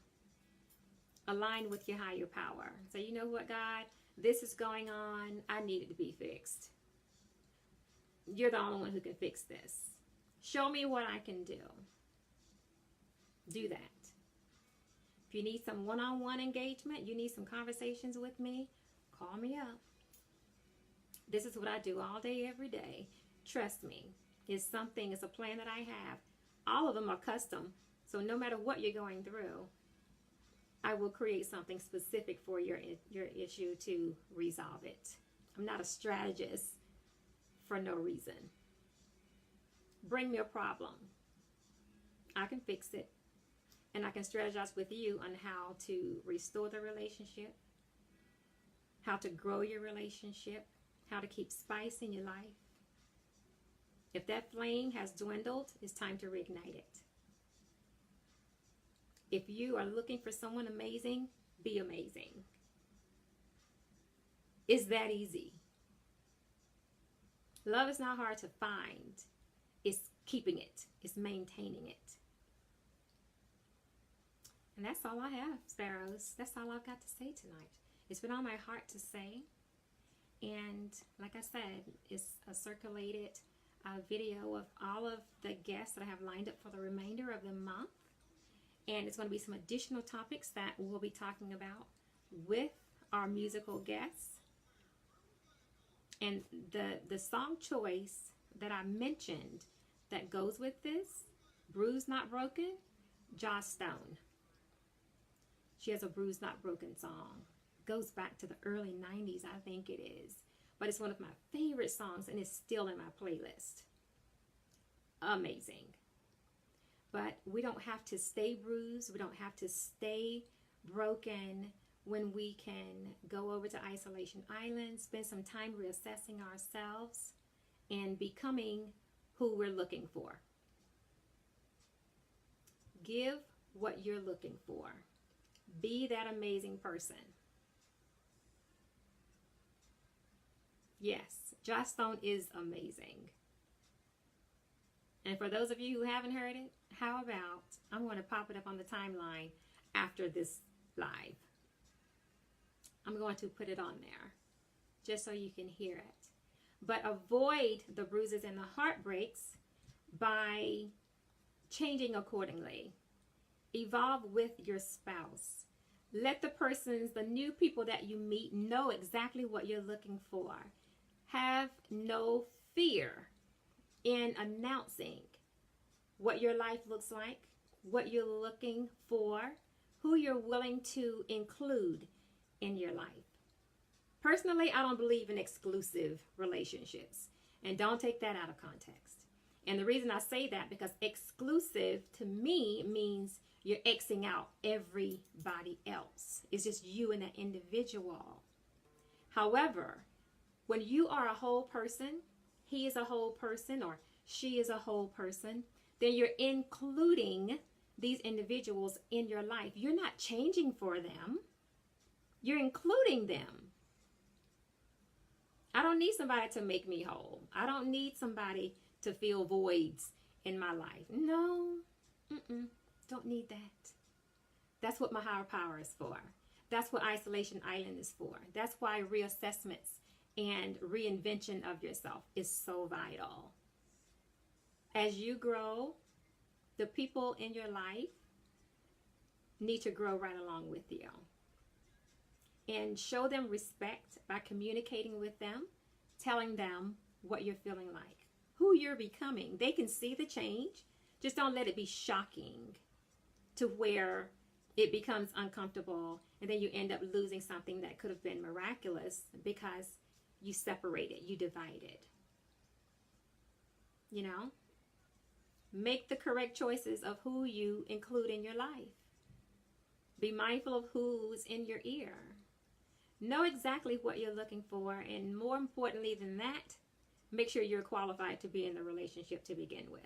Align with your higher power. So you know what, God? This is going on. I need it to be fixed. You're the only one who can fix this. Show me what I can do. Do that. If you need some one-on-one engagement, you need some conversations with me, call me up. This is what I do all day, every day. Trust me. It's a plan that I have. All of them are custom. So no matter what you're going through, I will create something specific for your issue to resolve it. I'm not a strategist for no reason. Bring me a problem. I can fix it. And I can strategize with you on how to restore the relationship, how to grow your relationship, how to keep spice in your life. If that flame has dwindled, it's time to reignite it. If you are looking for someone amazing, be amazing. It's that easy. Love is not hard to find. It's keeping it. It's maintaining it. And that's all I have, Sparrows. That's all I've got to say tonight. It's been on my heart to say. And like I said, it's a circulated video of all of the guests that I have lined up for the remainder of the month. And it's going to be some additional topics that we'll be talking about with our musical guests. And the song choice that I mentioned that goes with this, Bruised, Not Broken, Joss Stone. She has a Bruised, Not Broken song. Goes back to the early 90s, I think it is. But it's one of my favorite songs, and it's still in my playlist. Amazing. But we don't have to stay bruised. We don't have to stay broken when we can go over to Isolation Island, spend some time reassessing ourselves and becoming who we're looking for. Give what you're looking for. Be that amazing person. Yes, Joss Stone is amazing. And for those of you who haven't heard it, how about I'm going to pop it up on the timeline after this live. I'm going to put it on there just so you can hear it. But avoid the bruises and the heartbreaks by changing accordingly. Evolve with your spouse. Let the new people that you meet know exactly what you're looking for. Have no fear in announcing what your life looks like, what you're looking for, who you're willing to include in your life. Personally, I don't believe in exclusive relationships. And don't take that out of context. And the reason I say that, because exclusive to me means you're Xing out everybody else. It's just you and that individual. However, when you are a whole person, he is a whole person or she is a whole person, then you're including these individuals in your life. You're not changing for them. You're including them. I don't need somebody to make me whole. I don't need somebody to fill voids in my life. No, don't need that. That's what my higher power is for. That's what Isolation Island is for. That's why reassessments and reinvention of yourself is so vital. As you grow, the people in your life need to grow right along with you. And show them respect by communicating with them, telling them what you're feeling like, who you're becoming. They can see the change. Just don't let it be shocking to where it becomes uncomfortable and then you end up losing something that could have been miraculous because you separated, you divided. You know? Make the correct choices of who you include in your life. Be mindful of who's in your ear. Know exactly what you're looking for, and more importantly than that, make sure you're qualified to be in the relationship to begin with.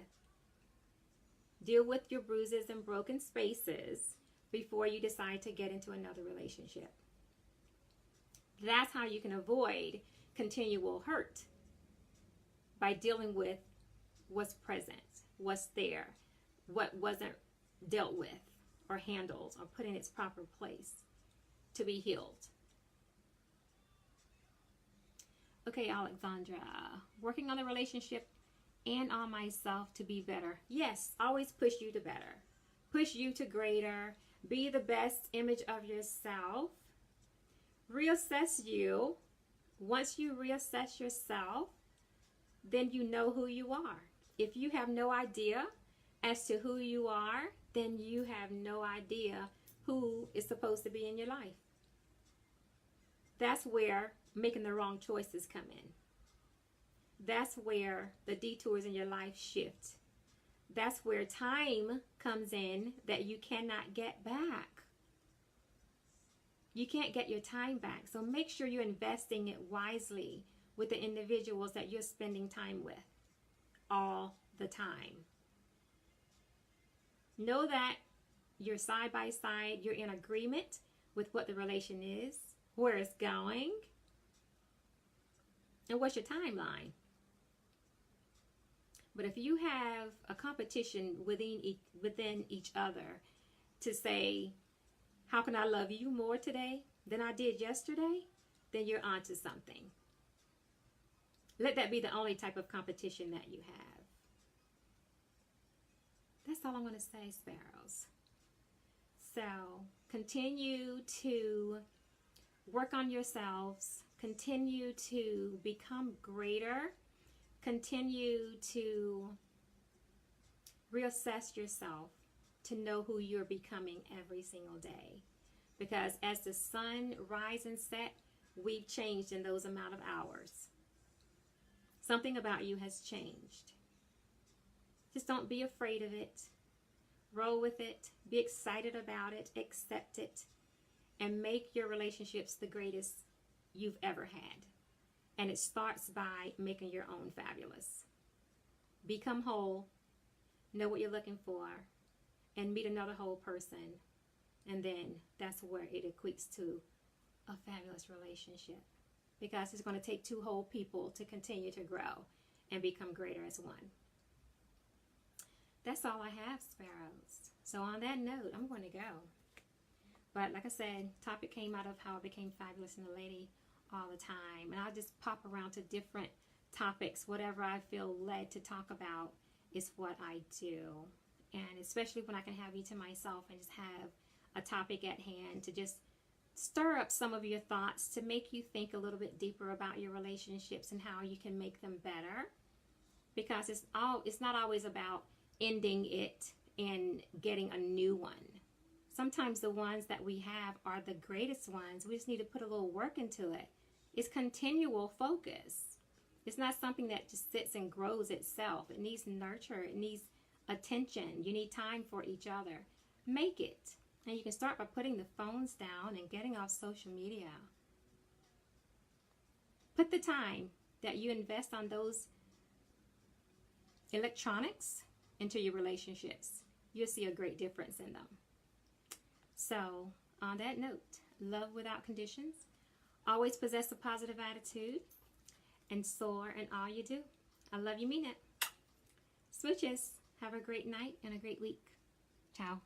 Deal with your bruises and broken spaces before you decide to get into another relationship. That's how you can avoid continual hurt, by dealing with what's present, what's there, what wasn't dealt with or handled or put in its proper place to be healed. Okay, Alexandra, working on the relationship and on myself to be better. Yes, always push you to better. Push you to greater. Be the best image of yourself. Reassess you. Once you reassess yourself, then you know who you are. If you have no idea as to who you are, then you have no idea who is supposed to be in your life. That's where making the wrong choices come in. That's where the detours in your life shift. That's where time comes in that you cannot get back. You can't get your time back. So make sure you're investing it wisely with the individuals that you're spending time with all the time. Know that you're side by side, you're in agreement with what the relation is, where it's going, and what's your timeline. But if you have a competition within each other to say, how can I love you more today than I did yesterday? Then you're onto something. Let that be the only type of competition that you have. That's all I'm going to say, Sparrows. So continue to work on yourselves. Continue to become greater. Continue to reassess yourself to know who you're becoming every single day. Because as the sun rises and sets, we've changed in those amount of hours. Something about you has changed. Just don't be afraid of it. Roll with it. Be excited about it. Accept it. And make your relationships the greatest you've ever had. And it starts by making your own fabulous. Become whole. Know what you're looking for. And meet another whole person. And then that's where it equates to a fabulous relationship. Because it's going to take two whole people to continue to grow and become greater as one. That's all I have, Sparrows. So on that note, I'm going to go. But like I said, topic came out of how I became fabulous in the lady all the time. And I'll just pop around to different topics. Whatever I feel led to talk about is what I do. And especially when I can have you to myself and just have a topic at hand to just stir up some of your thoughts, to make you think a little bit deeper about your relationships and how you can make them better. Because it's not always about ending it and getting a new one. Sometimes the ones that we have are the greatest ones. We just need to put a little work into it It's continual focus. It's not something that just sits and grows itself. It needs nurture. It needs attention. You need time for each other. Make it. And you can start by putting the phones down and getting off social media. Put the time that you invest on those electronics into your relationships. You'll see a great difference in them. So, on that note, love without conditions. Always possess a positive attitude. And soar in all you do. I love you, mean it. Smooches. Have a great night and a great week. Ciao.